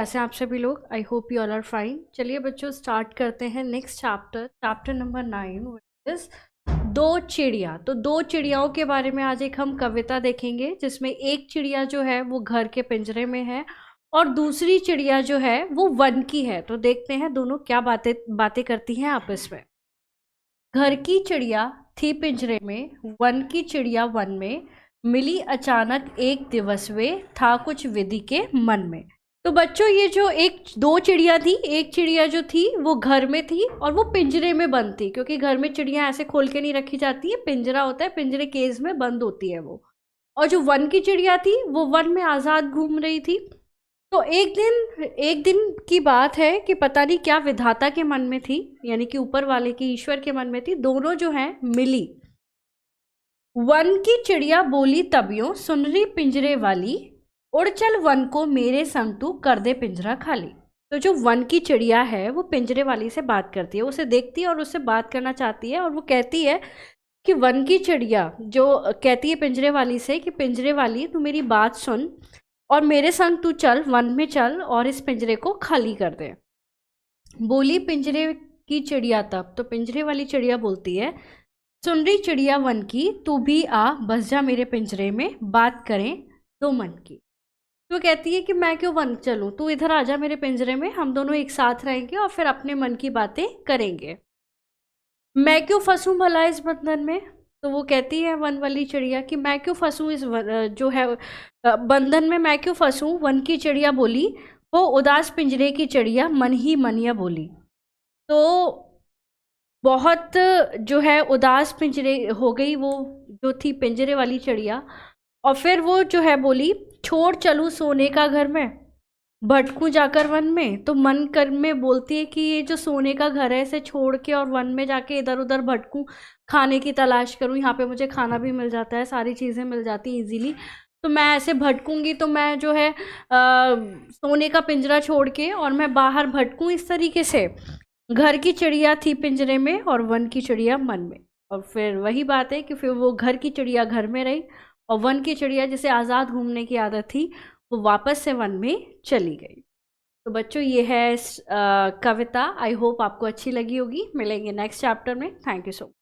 कैसे हैं आप सभी लोग? I hope you all are fine. चलिए बच्चों स्टार्ट करते हैं नेक्स्ट चैप्टर नंबर 9 इज दो चिड़िया। तो दो चिड़ियाओं के बारे में आज एक हम कविता देखेंगे, जिसमें एक चिड़िया जो है वो घर के पिंजरे में है और दूसरी चिड़िया जो है वो वन की है। तो देखते हैं दोनों क्या बातें बातें करती हैं आपस में। घर की चिड़िया थी पिंजरे में, वन की चिड़िया वन में, मिली अचानक एक दिवस वे, था कुछ विधि के मन में। तो बच्चों ये जो दो चिड़िया थी, एक चिड़िया जो थी वो घर में थी और वो पिंजरे में बंद थी, क्योंकि घर में चिड़िया ऐसे खोल के नहीं रखी जाती है, पिंजरा होता है, पिंजरे केज में बंद होती है वो। और जो वन की चिड़िया थी वो वन में आज़ाद घूम रही थी। तो एक दिन की बात है कि पता नहीं क्या विधाता के मन में थी, यानी कि ऊपर वाले की, ईश्वर के मन में थी। दोनों जो हैं मिली। वन की चिड़िया बोली तबियों, सुन रही पिंजरे वाली, उड़ चल वन को मेरे संग तू, कर दे पिंजरा खाली। तो जो वन की चिड़िया है वो पिंजरे वाली से बात करती है, उसे देखती है और उससे बात करना चाहती है। और वो कहती है कि वन की चिड़िया जो कहती है पिंजरे वाली से कि पिंजरे वाली तू मेरी बात सुन और मेरे संग तू चल, वन में चल और इस पिंजरे को खाली कर दे। बोली पिंजरे की चिड़िया तब। तो पिंजरे वाली चिड़िया बोलती है, सुन रही चिड़िया वन की, तू भी आ बस जा मेरे पिंजरे में, बात करें दो मन की। तो कहती है कि मैं क्यों वन चलूं, तू इधर आ जा मेरे पिंजरे में, हम दोनों एक साथ रहेंगे और फिर अपने मन की बातें करेंगे। मैं क्यों फंसूं भला इस बंधन में। तो वो कहती है वन वाली चिड़िया कि मैं क्यों फंसूं इस जो है बंधन में, मैं क्यों फंसूं। वन की चिड़िया बोली, वो उदास पिंजरे की चिड़िया मन ही मन या बोली। तो बहुत जो है उदास पिंजरे हो गई वो जो थी पिंजरे वाली चिड़िया। और फिर वो जो है बोली, छोड़ चलूं सोने का घर में, भटकूं जाकर वन में। तो मन कर में बोलती है कि ये जो सोने का घर है इसे छोड़ के और वन में जाके इधर उधर भटकूं, खाने की तलाश करूं। यहाँ पे मुझे खाना भी मिल जाता है, सारी चीज़ें मिल जाती हैं इजीली। तो मैं ऐसे भटकूंगी तो मैं जो है सोने का पिंजरा छोड़ के और मैं बाहर भटकूं इस तरीके से। घर की चिड़िया थी पिंजरे में और वन की चिड़िया मन में। और फिर वही बात है कि फिर वो घर की चिड़िया घर में रही और वन की चिड़िया जिसे आज़ाद घूमने की आदत थी वो वापस से वन में चली गई। तो बच्चों ये है कविता। आई होप आपको अच्छी लगी होगी। मिलेंगे नेक्स्ट चैप्टर में। Thank you so much.